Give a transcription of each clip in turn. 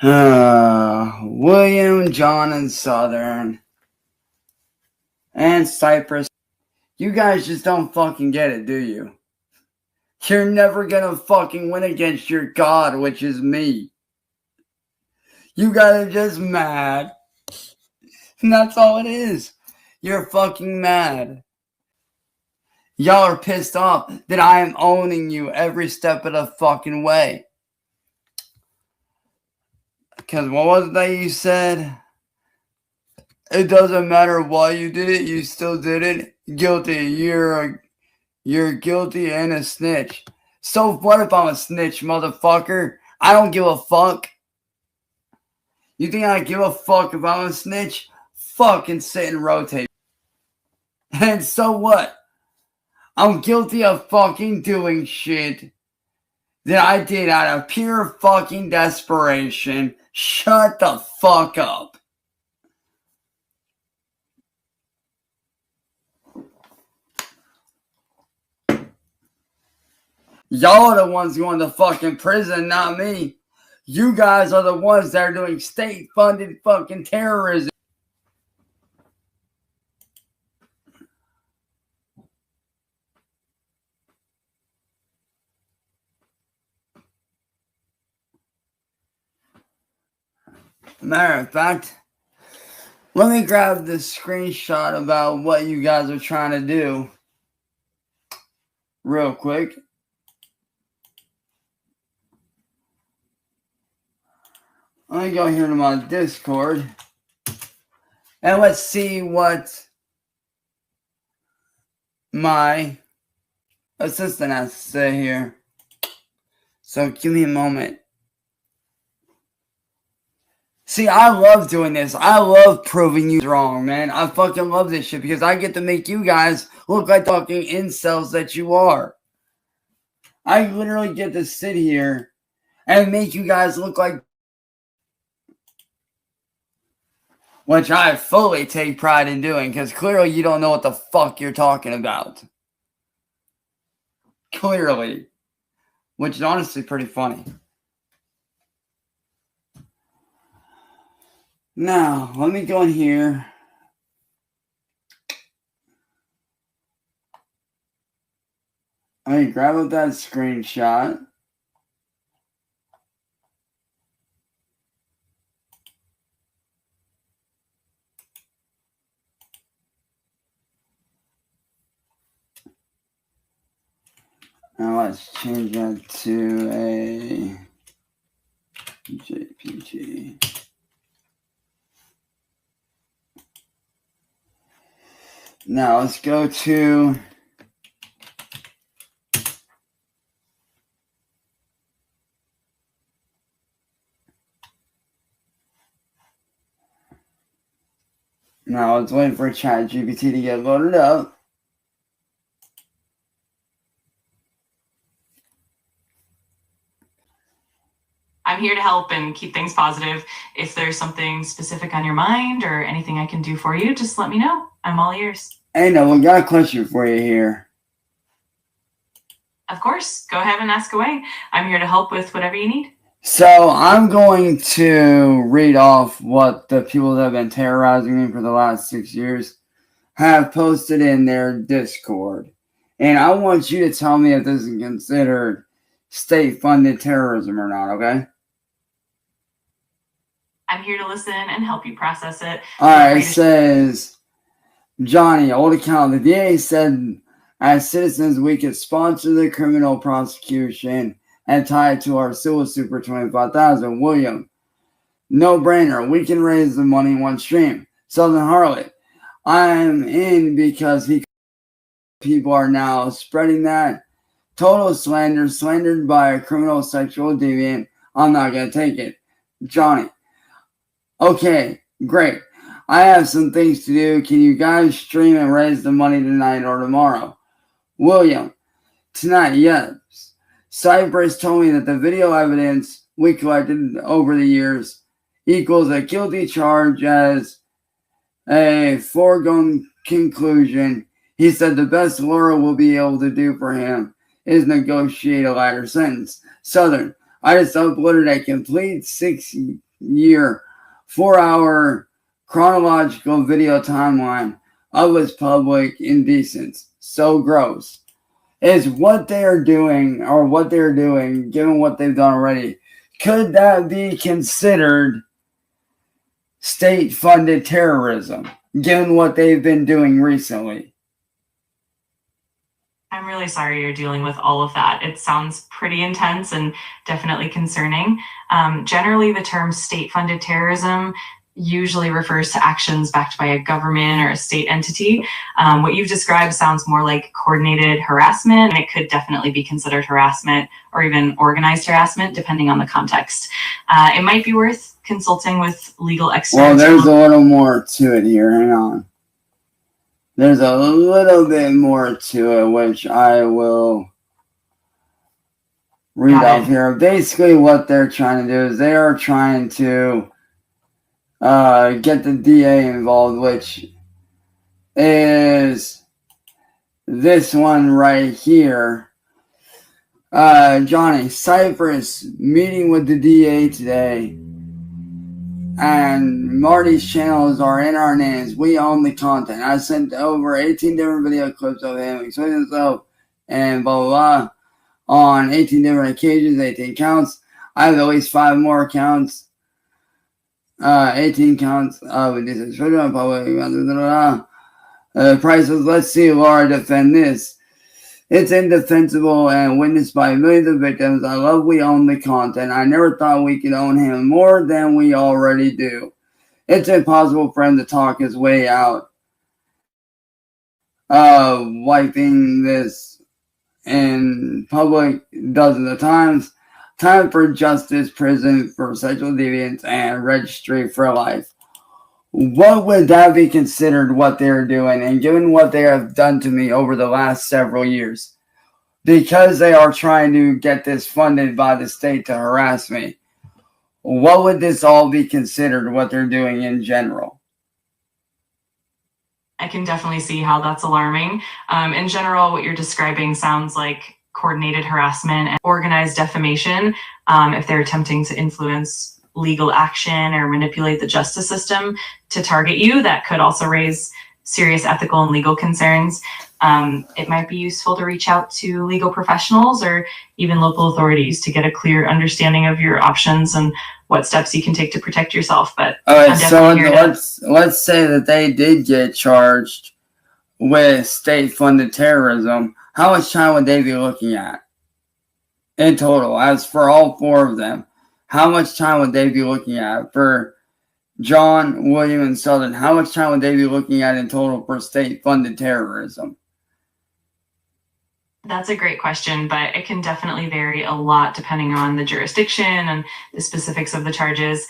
William, John, and Southern, and Cypress. You guys just don't fucking get it, do you? You're never gonna fucking win against your God, which is me. You guys are just mad. And that's all it is. You're fucking mad. Y'all are pissed off that I am owning you every step of the fucking way. Because what was it that you said? It doesn't matter why you did it, you still did it. Guilty. You're guilty and a snitch. So what if I'm a snitch, motherfucker? I don't give a fuck. You think I give a fuck if I'm a snitch? Fucking sit and rotate. And so what? I'm guilty of fucking doing shit that I did out of pure fucking desperation. Shut the fuck up. Y'all are the ones going to fucking prison, not me. You guys are the ones that are doing state-funded fucking terrorism. Matter of fact, let me grab this screenshot about what you guys are trying to do real quick. Let me go here to my Discord and let's see what my assistant has to say here. So give me a moment. See, I love doing this. I love proving you wrong, man. I fucking love this shit because I get to make you guys look like the fucking incels that you are. I literally get to sit here and make you guys look like, which I fully take pride in doing because clearly you don't know what the fuck you're talking about. Clearly. Which is honestly pretty funny. Now, let me go in here. Let me grab up that screenshot. Now let's change that to a JPG. Now let's go to now let's wait for ChatGPT to get loaded up. I'm here to help and keep things positive. If there's something specific on your mind or anything I can do for you, just let me know. I'm all ears. Hey, no, we got a question for you here. Of course. Go ahead and ask away. I'm here to help with whatever you need. So I'm going to read off what the people that have been terrorizing me for the last 6 years have posted in their Discord. And I want you to tell me if this is considered state-funded terrorism or not, okay? I'm here to listen and help you process it. All right, it says, Johnny, old account. The DA said as citizens we could sponsor the criminal prosecution and tie it to our civil suit for $25,000. William, no brainer. We can raise the money in one stream. Southern Harlot, I'm in because people are now spreading that. Total slander, slandered by a criminal sexual deviant. I'm not going to take it. Johnny, okay, great. I have some things to do. Can you guys stream and raise the money tonight or tomorrow? William, tonight, yes. Cypress told me that the video evidence we collected over the years equals a guilty charge as a foregone conclusion. He said the best Laura will be able to do for him is negotiate a lighter sentence. Southern, I just uploaded a complete 6 year 4-hour chronological video timeline of his public indecence. So gross. Is what they're doing, given what they've done already, could that be considered state-funded terrorism, given what they've been doing recently? I'm really sorry you're dealing with all of that. It sounds pretty intense and definitely concerning. Generally, the term state-funded terrorism usually refers to actions backed by a government or a state entity. What you've described sounds more like coordinated harassment, and it could definitely be considered harassment or even organized harassment, depending on the context. It might be worth consulting with legal experts. Well, there's a little more to it here. Hang on. There's a little bit more to it, which I will read off here. Basically, what they're trying to do is they are trying to get the DA involved, which is this one right here. Johnny, Cyraxx meeting with the DA today, and Marty's channels are in our names. We own the content. I sent over 18 different video clips of him explaining himself and blah, blah, blah on 18 different occasions, 18 counts. I have at least 5 more counts. 18 counts of indecent on public. The price was, let's see Laura defend this. It's indefensible and witnessed by millions of victims. I love we own the content. I never thought we could own him more than we already do. It's impossible for him to talk his way out of wiping this in public dozens of times. Time for justice, prison for sexual deviance, and registry for life. What would that be considered what they're doing? And given what they have done to me over the last several years, because they are trying to get this funded by the state to harass me, what would this all be considered what they're doing in general? I can definitely see how that's alarming. In general, what you're describing sounds like coordinated harassment and organized defamation. If they're attempting to influence legal action or manipulate the justice system to target you, that could also raise serious ethical and legal concerns. It might be useful to reach out to legal professionals or even local authorities to get a clear understanding of your options and what steps you can take to protect yourself. But so let's say that they did get charged with state-funded terrorism. How much time would they be looking at in total? As for all 4 of them, how much time would they be looking at? For John, William, and Southern, how much time would they be looking at in total for state-funded terrorism? That's a great question, but it can definitely vary a lot depending on the jurisdiction and the specifics of the charges.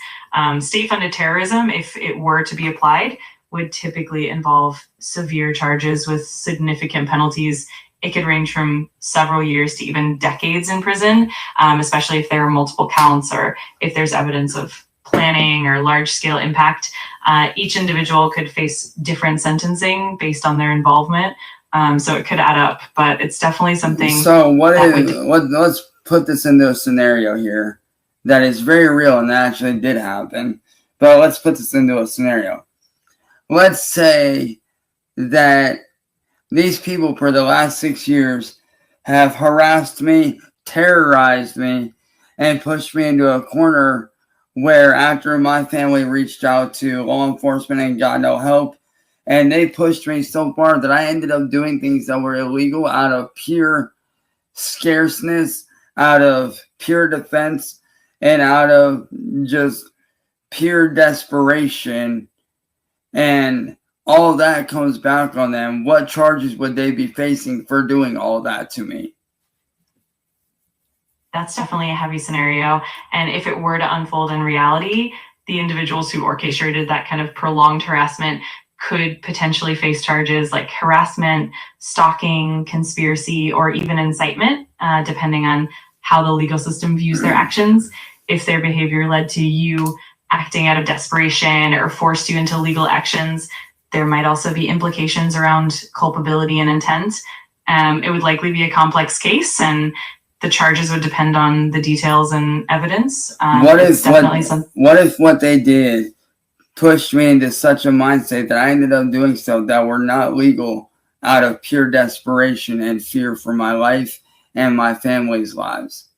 State-funded terrorism, if it were to be applied, would typically involve severe charges with significant penalties. It could range from several years to even decades in prison, especially if there are multiple counts or if there's evidence of planning or large-scale impact. Each individual could face different sentencing based on their involvement, so it could add up, but it's definitely something. So let's put this into a scenario here that is very real and that actually did happen, but let's put this into a scenario. Let's say that these people for the last 6 years have harassed me, terrorized me, and pushed me into a corner where after my family reached out to law enforcement and got no help, and they pushed me so far that I ended up doing things that were illegal out of pure scarceness, out of pure defense, and out of just pure desperation. And all that comes back on them. What charges would they be facing for doing all that to me? That's definitely a heavy scenario. And if it were to unfold in reality, the individuals who orchestrated that kind of prolonged harassment could potentially face charges like harassment, stalking, conspiracy, or even incitement, depending on how the legal system views their actions. If their behavior led to you acting out of desperation or forced you into legal actions, there might also be implications around culpability and intent. It would likely be a complex case, and the charges would depend on the details and evidence. What if what they did pushed me into such a mindset that I ended up doing stuff that were not legal out of pure desperation and fear for my life and my family's lives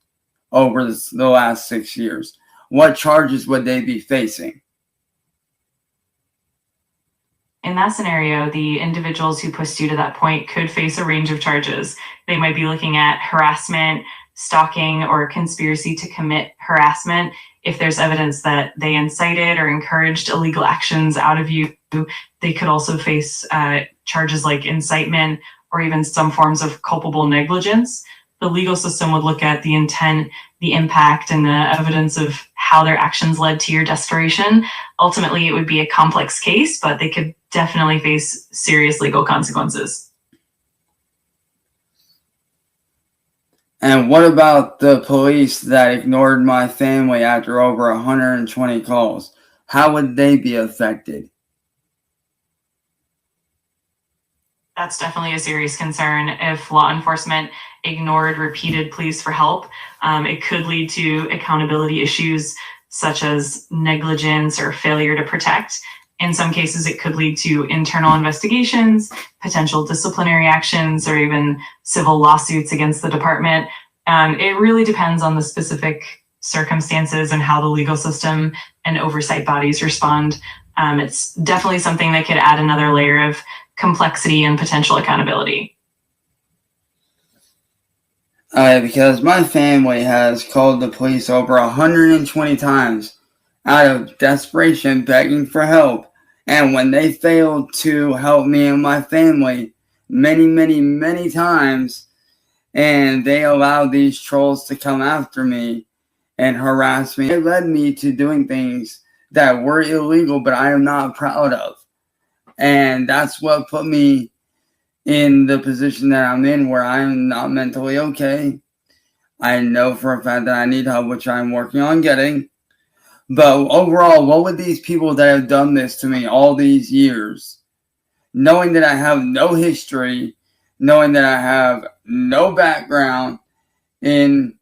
over the last 6 years? What charges would they be facing? In that scenario, the individuals who pushed you to that point could face a range of charges. They might be looking at harassment, stalking, or conspiracy to commit harassment. If there's evidence that they incited or encouraged illegal actions out of you, they could also face charges like incitement or even some forms of culpable negligence. The legal system would look at the intent, the impact, and the evidence of how their actions led to your desperation. Ultimately, it would be a complex case, but they could definitely face serious legal consequences. And what about the police that ignored my family after over 120 calls? How would they be affected? That's definitely a serious concern. If law enforcement ignored repeated pleas for help, it could lead to accountability issues such as negligence or failure to protect. In some cases, it could lead to internal investigations, potential disciplinary actions, or even civil lawsuits against the department. It really depends on the specific circumstances and how the legal system and oversight bodies respond. It's definitely something that could add another layer of complexity and potential accountability. Because my family has called the police over 120 times out of desperation, begging for help. And when they failed to help me and my family many, many, many times, and they allowed these trolls to come after me and harass me, it led me to doing things that were illegal, but I am not proud of. And that's what put me in the position that I'm in, where I'm not mentally okay. I know for a fact that I need help, which I'm working on getting. But overall, what would these people that have done this to me all these years, knowing that I have no history, knowing that I have no background in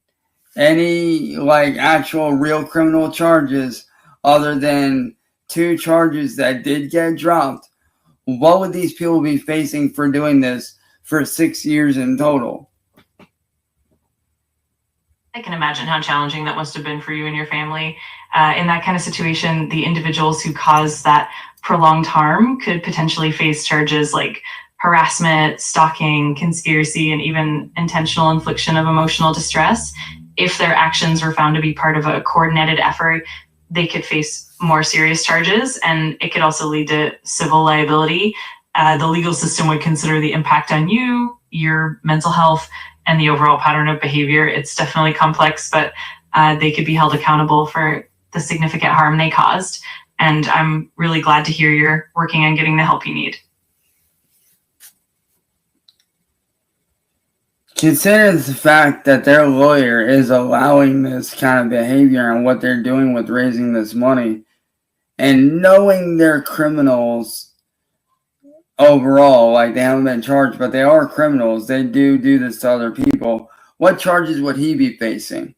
any actual real criminal charges other than 2 charges that did get dropped, what would these people be facing for doing this for 6 years in total? I can imagine how challenging that must have been for you and your family. In that kind of situation, the individuals who caused that prolonged harm could potentially face charges like harassment, stalking, conspiracy, and even intentional infliction of emotional distress. If their actions were found to be part of a coordinated effort, they could face more serious charges, and it could also lead to civil liability. The legal system would consider the impact on you, your mental health, and the overall pattern of behavior. It's definitely complex, but they could be held accountable for the significant harm they caused. And I'm really glad to hear you're working on getting the help you need. Consider the fact that their lawyer is allowing this kind of behavior and what they're doing with raising this money, and knowing they're criminals overall, they haven't been charged, but they are criminals. They do this to other people. What charges would he be facing,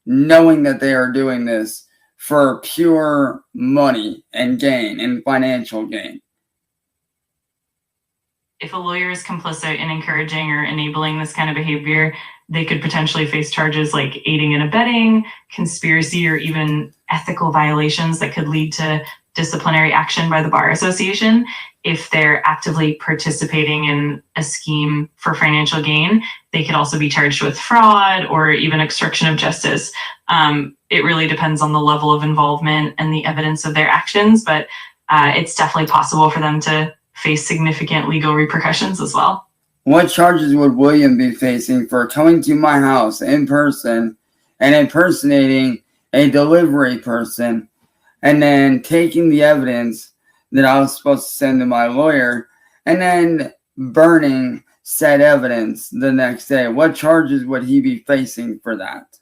knowing that they are doing this for pure money and gain and financial gain? If a lawyer is complicit in encouraging or enabling this kind of behavior, they could potentially face charges like aiding and abetting, conspiracy, or even ethical violations that could lead to disciplinary action by the Bar Association. If they're actively participating in a scheme for financial gain, they could also be charged with fraud or even obstruction of justice. It really depends on the level of involvement and the evidence of their actions, but it's definitely possible for them to face significant legal repercussions as well. What charges would William be facing for coming to my house in person and impersonating a delivery person, and then taking the evidence that I was supposed to send to my lawyer and then burning said evidence the next day? What charges would he be facing for that?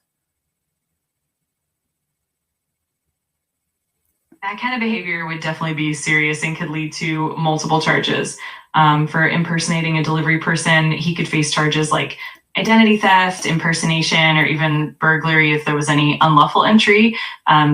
That kind of behavior would definitely be serious and could lead to multiple charges. For impersonating a delivery person, he could face charges like identity theft, impersonation, or even burglary if there was any unlawful entry.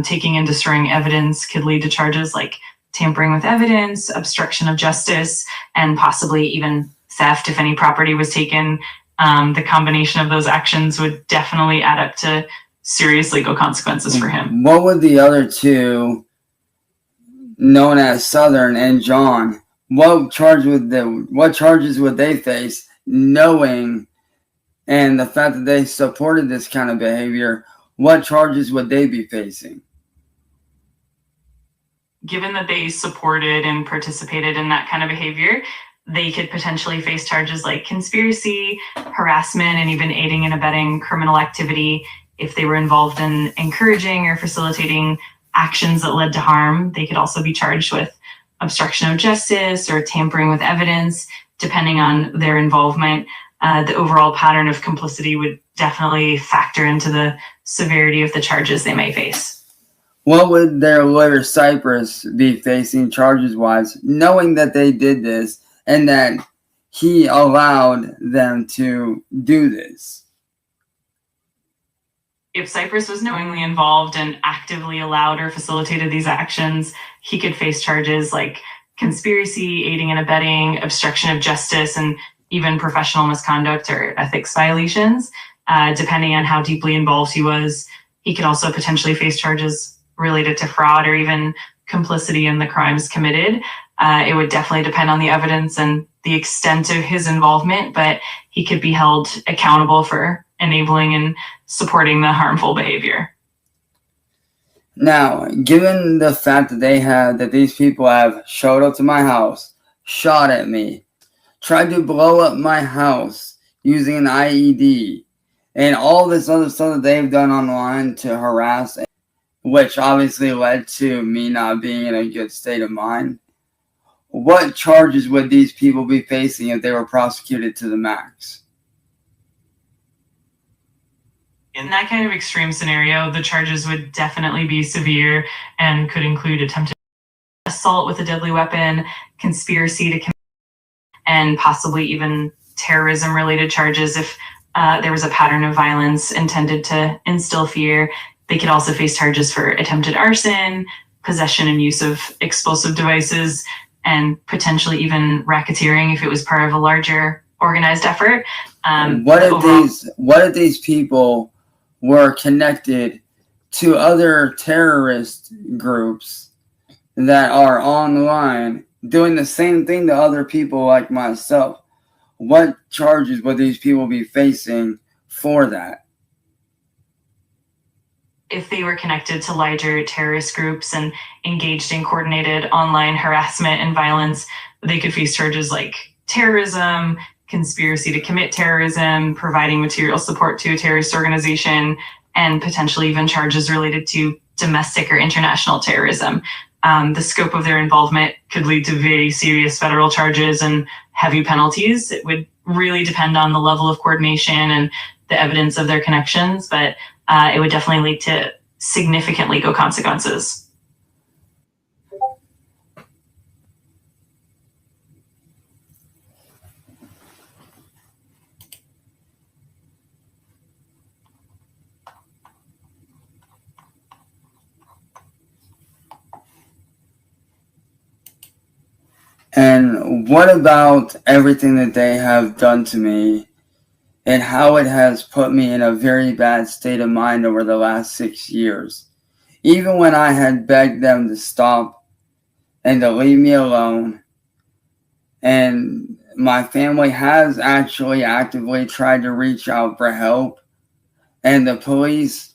Taking and destroying evidence could lead to charges like tampering with evidence, obstruction of justice, and possibly even theft if any property was taken. The combination of those actions would definitely add up to serious legal consequences for him. What would the other two, known as Southern and John, what charges would they face, knowing and the fact that they supported this kind of behavior? What charges would they be facing? Given that they supported and participated in that kind of behavior, they could potentially face charges like conspiracy, harassment, and even aiding and abetting criminal activity. If they were involved in encouraging or facilitating actions that led to harm, they could also be charged with obstruction of justice or tampering with evidence, depending on their involvement. The overall pattern of complicity would definitely factor into the severity of the charges they may face. What would their lawyer Cyraxx be facing charges-wise, knowing that they did this and that he allowed them to do this? If Cyraxx was knowingly involved and actively allowed or facilitated these actions, he could face charges like conspiracy, aiding and abetting, obstruction of justice, and even professional misconduct or ethics violations. Depending on how deeply involved he was, he could also potentially face charges related to fraud or even complicity in the crimes committed. It would definitely depend on the evidence and the extent of his involvement, but he could be held accountable for enabling and supporting the harmful behavior. Now, given the fact that these people have showed up to my house, shot at me, tried to blow up my house using an IED, and all this other stuff that they've done online to harass, which obviously led to me not being in a good state of mind, what charges would these people be facing if they were prosecuted to the max? In that kind of extreme scenario, the charges would definitely be severe and could include attempted assault with a deadly weapon, conspiracy to commit, and possibly even terrorism-related charges if there was a pattern of violence intended to instill fear. They could also face charges for attempted arson, possession and use of explosive devices, and potentially even racketeering if it was part of a larger organized effort. What if these people were connected to other terrorist groups that are online doing the same thing to other people like myself? What charges would these people be facing for that? If they were connected to larger terrorist groups and engaged in coordinated online harassment and violence, they could face charges like terrorism, conspiracy to commit terrorism, providing material support to a terrorist organization, and potentially even charges related to domestic or international terrorism. The scope of their involvement could lead to very serious federal charges and heavy penalties. It would really depend on the level of coordination and the evidence of their connections, but it would definitely lead to significant legal consequences. And what about everything that they have done to me and how it has put me in a very bad state of mind over the last 6 years? Even when I had begged them to stop and to leave me alone, and my family has actually actively tried to reach out for help, and the police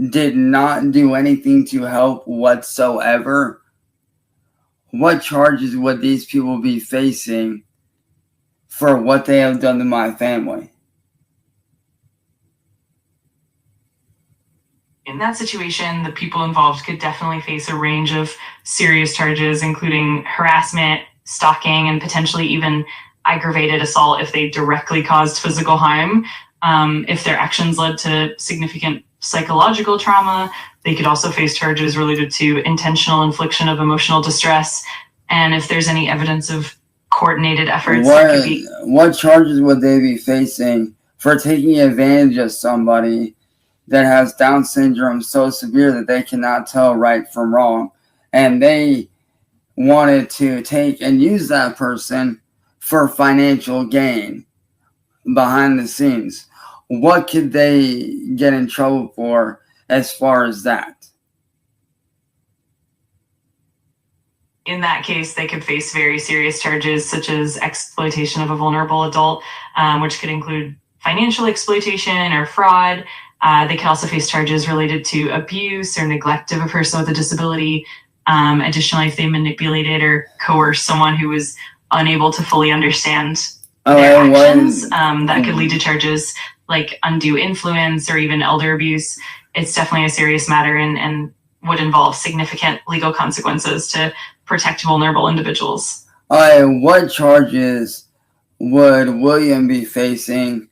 did not do anything to help whatsoever, what charges would these people be facing for what they have done to my family? In that situation, the people involved could definitely face a range of serious charges, including harassment, stalking, and potentially even aggravated assault if they directly caused physical harm. If their actions led to significant psychological trauma, they could also face charges related to intentional infliction of emotional distress. And if there's any evidence of coordinated efforts, what charges would they be facing for taking advantage of somebody that has Down syndrome so severe that they cannot tell right from wrong. And they wanted to take and use that person for financial gain behind the scenes. What could they get in trouble for as far as that? In that case, they could face very serious charges such as exploitation of a vulnerable adult, which could include financial exploitation or fraud. They could also face charges related to abuse or neglect of a person with a disability. Additionally, if they manipulated or coerced someone who was unable to fully understand their actions, that could lead to charges like undue influence or even elder abuse. It's definitely a serious matter and would involve significant legal consequences to protect vulnerable individuals. What charges would William be facing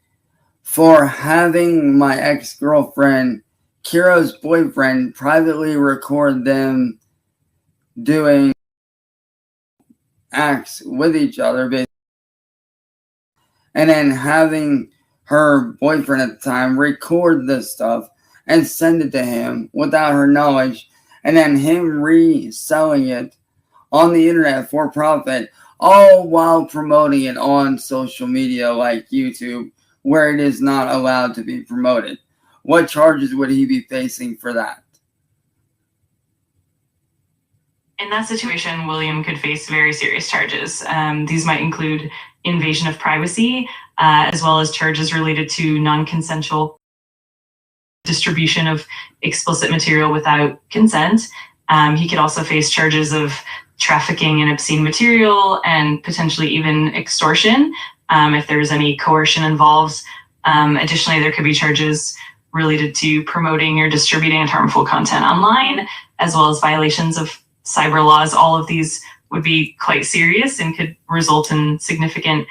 for having my ex-girlfriend, Kira's boyfriend, privately record them doing acts with each other, and then having her boyfriend at the time record this stuff and send it to him without her knowledge, and then him reselling it on the internet for profit, all while promoting it on social media like YouTube, where it is not allowed to be promoted? What charges would he be facing for that? In that situation, William could face very serious charges. These might include invasion of privacy, as well as charges related to non-consensual distribution of explicit material without consent. He could also face charges of trafficking in obscene material and potentially even extortion if there's any coercion involved. Additionally, there could be charges related to promoting or distributing harmful content online, as well as violations of cyber laws. All of these would be quite serious and could result in significant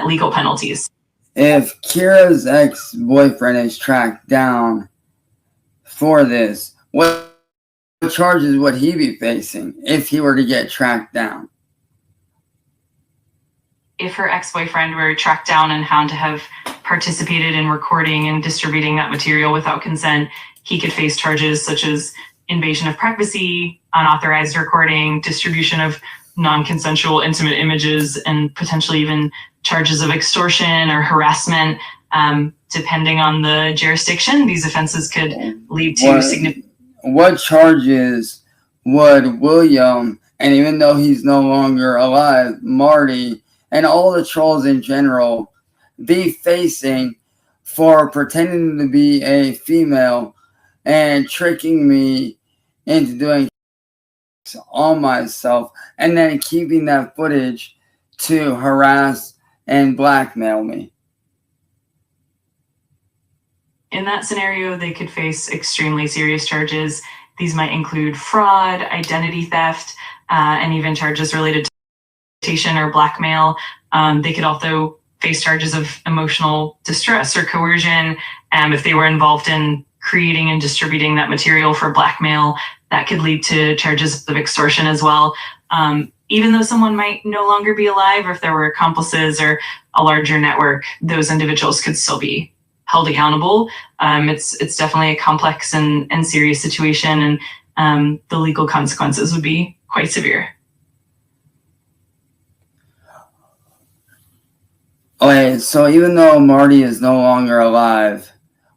legal penalties. If Kira's ex-boyfriend is tracked down for this, what charges would he be facing if he were to get tracked down? If her ex-boyfriend were tracked down and found to have participated in recording and distributing that material without consent, he could face charges such as invasion of privacy, unauthorized recording, distribution of non-consensual intimate images, and potentially even charges of extortion or harassment. Depending on the jurisdiction, these offenses could lead to significant... What charges would William, and even though he's no longer alive, Marty, and all the trolls in general, be facing for pretending to be a female and tricking me into doing on myself, and then keeping that footage to harass and blackmail me? In that scenario, they could face extremely serious charges. These might include fraud, identity theft, and even charges related to exploitation or blackmail. They could also face charges of emotional distress or coercion. If they were involved in creating and distributing that material for blackmail, that could lead to charges of extortion as well. Even though someone might no longer be alive, or if there were accomplices or a larger network, those individuals could still be held accountable. It's definitely a complex and serious situation, and the legal consequences would be quite severe. Okay, so even though Marty is no longer alive,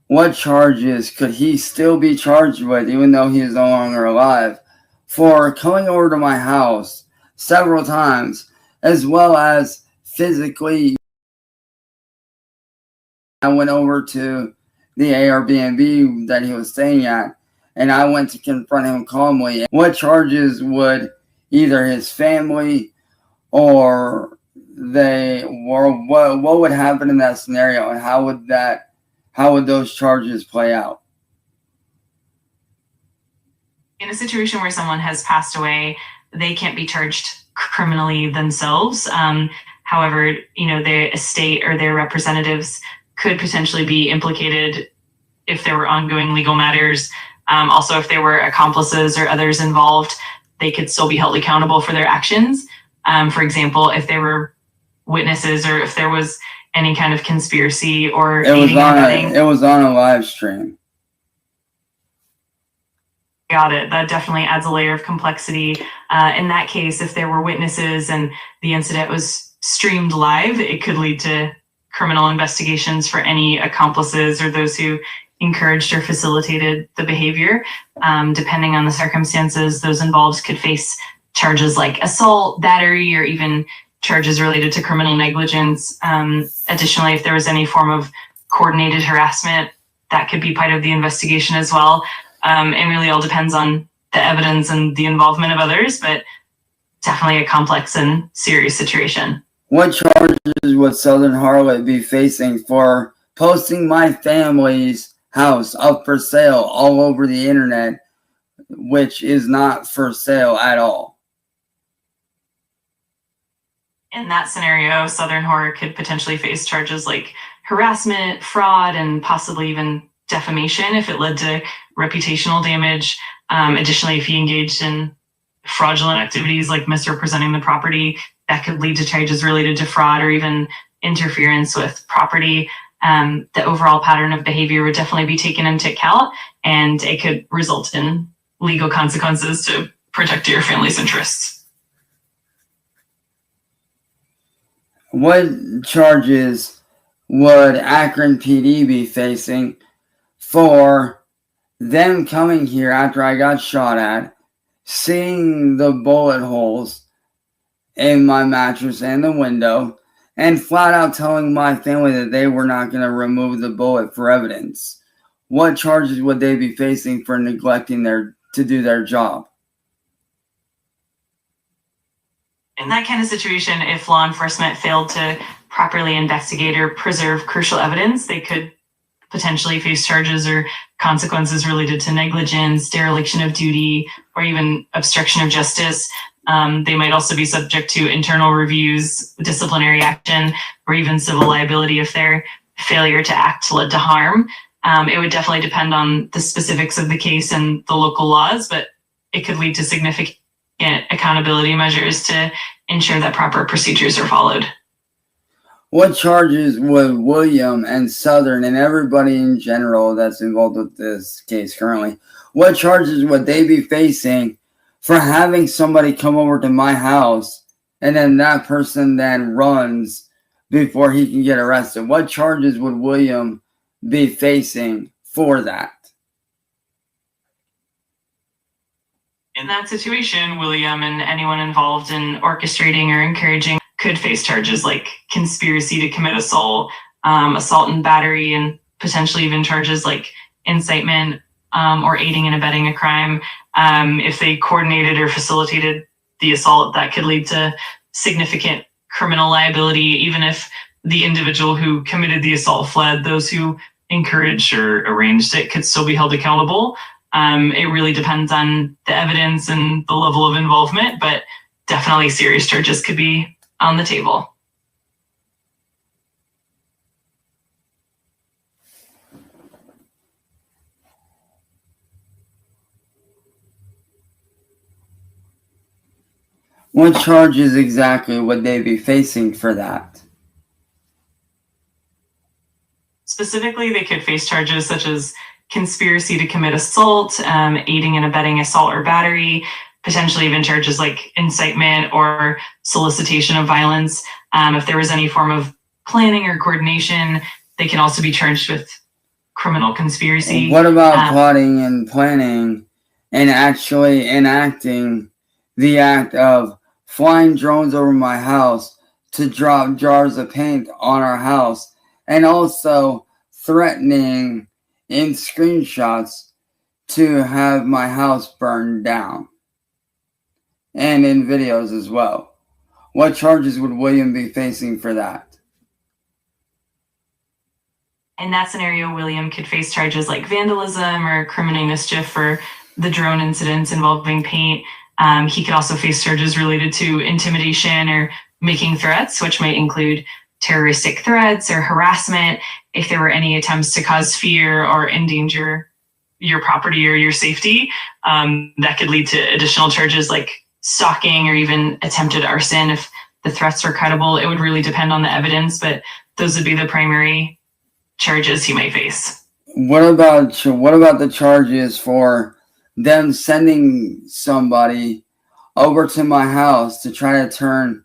what charges could he still be charged with, even though he is no longer alive, for coming over to my house several times, as well as physically? I went over to the Airbnb that he was staying at, and I went to confront him calmly. What charges would either his family or what would happen in that scenario, and how would those charges play out? In a situation where someone has passed away, they can't be charged criminally themselves. However, their estate or their representatives could potentially be implicated if there were ongoing legal matters. Also, if there were accomplices or others involved, they could still be held accountable for their actions. For example, if there were witnesses or if there was any kind of conspiracy or It was aiding and abetting. It was on a live stream. Got it. That definitely adds a layer of complexity. In that case, if there were witnesses and the incident was streamed live, it could lead to criminal investigations for any accomplices or those who encouraged or facilitated the behavior. Depending on the circumstances, those involved could face charges like assault, battery, or even charges related to criminal negligence. Additionally, if there was any form of coordinated harassment, that could be part of the investigation as well. It really all depends on the evidence and the involvement of others, but definitely a complex and serious situation. What charges would Southern Harlot be facing for posting my family's house up for sale all over the internet, which is not for sale at all? In that scenario, Southern Horror could potentially face charges like harassment, fraud, and possibly even defamation if it led to reputational damage. Additionally, if he engaged in fraudulent activities like misrepresenting the property, that could lead to charges related to fraud or even interference with property. The overall pattern of behavior would definitely be taken into account, and it could result in legal consequences to protect your family's interests. What charges would Akron PD be facing for them coming here after I got shot at, seeing the bullet holes in my mattress and the window, and flat out telling my family that they were not going to remove the bullet for evidence? What charges would they be facing for neglecting to do their job? In that kind of situation, if law enforcement failed to properly investigate or preserve crucial evidence, they could potentially face charges or consequences related to negligence, dereliction of duty, or even obstruction of justice. They might also be subject to internal reviews, disciplinary action, or even civil liability if their failure to act led to harm. It would definitely depend on the specifics of the case and the local laws, but it could lead to significant accountability measures to ensure that proper procedures are followed. What charges would William and Southern and everybody in general that's involved with this case currently, what charges would they be facing for having somebody come over to my house and then that person then runs before he can get arrested? What charges would William be facing for that? In that situation, William and anyone involved in orchestrating or encouraging could face charges like conspiracy to commit assault, assault and battery, and potentially even charges like incitement or aiding and abetting a crime. If they coordinated or facilitated the assault, that could lead to significant criminal liability. Even if the individual who committed the assault fled, those who encouraged or arranged it could still be held accountable. It really depends on the evidence and the level of involvement, but definitely serious charges could be on the table. What charges exactly would they be facing for that? Specifically, they could face charges such as conspiracy to commit assault, aiding and abetting assault or battery, potentially even charges like incitement or solicitation of violence. If there was any form of planning or coordination, they can also be charged with criminal conspiracy. What about plotting and planning and actually enacting the act of flying drones over my house to drop jars of paint on our house, and also threatening in screenshots to have my house burned down, and in videos as well? What charges would William be facing for that? In that scenario, William could face charges like vandalism or criminal mischief for the drone incidents involving paint. He could also face charges related to intimidation or making threats, which might include terroristic threats or harassment if there were any attempts to cause fear or endanger your property or your safety. That could lead to additional charges like stalking or even attempted arson if the threats were credible. It would really depend on the evidence, but those would be the primary charges he might face. What about the charges for them sending somebody over to my house to try to turn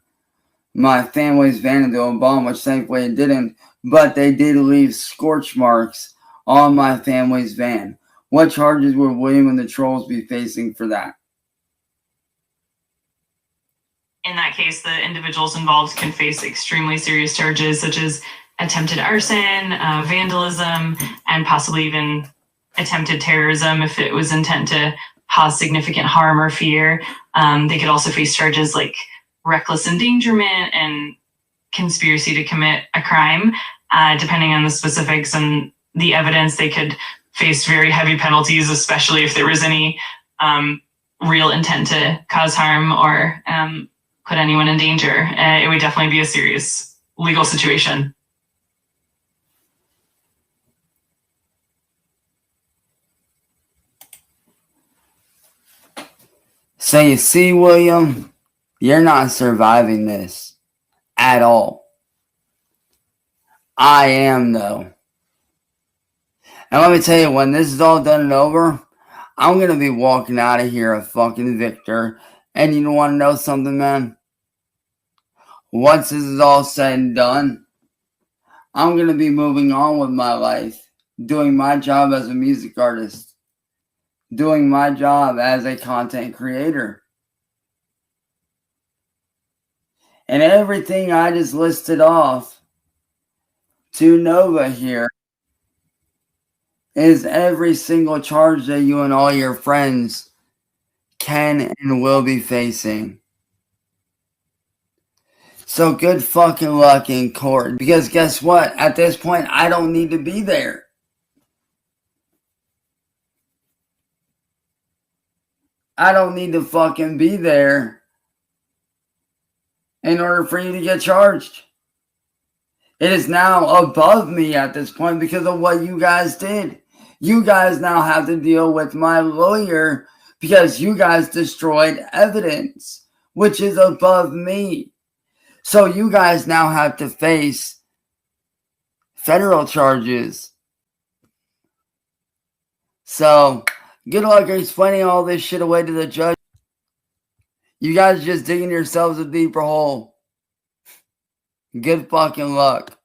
my family's van into a bomb, which thankfully it didn't, but they did leave scorch marks on my family's van? What charges would William and the Trolls be facing for that? In that case, the individuals involved can face extremely serious charges such as attempted arson, vandalism, and possibly even attempted terrorism if it was intent to cause significant harm or fear. They could also face charges like reckless endangerment and conspiracy to commit a crime. Depending on the specifics and the evidence, they could face very heavy penalties, especially if there was any real intent to cause harm or put anyone in danger. It would definitely be a serious legal situation. So you see, William, you're not surviving this at all. I am, though. And let me tell you, when this is all done and over, I'm going to be walking out of here a fucking victor. And you want to know something, man? Once this is all said and done, I'm going to be moving on with my life, doing my job as a music artist, doing my job as a content creator. And everything I just listed off to Nova here is every single charge that you and all your friends can and will be facing. So good fucking luck in court, because guess what? At this point, I don't need to be there. I don't need to fucking be there in order for you to get charged. It is now above me at this point because of what you guys did. You guys now have to deal with my lawyer because you guys destroyed evidence, which is above me. So you guys now have to face federal charges. So good luck explaining all this shit away to the judge. You guys just digging yourselves a deeper hole. Good fucking luck.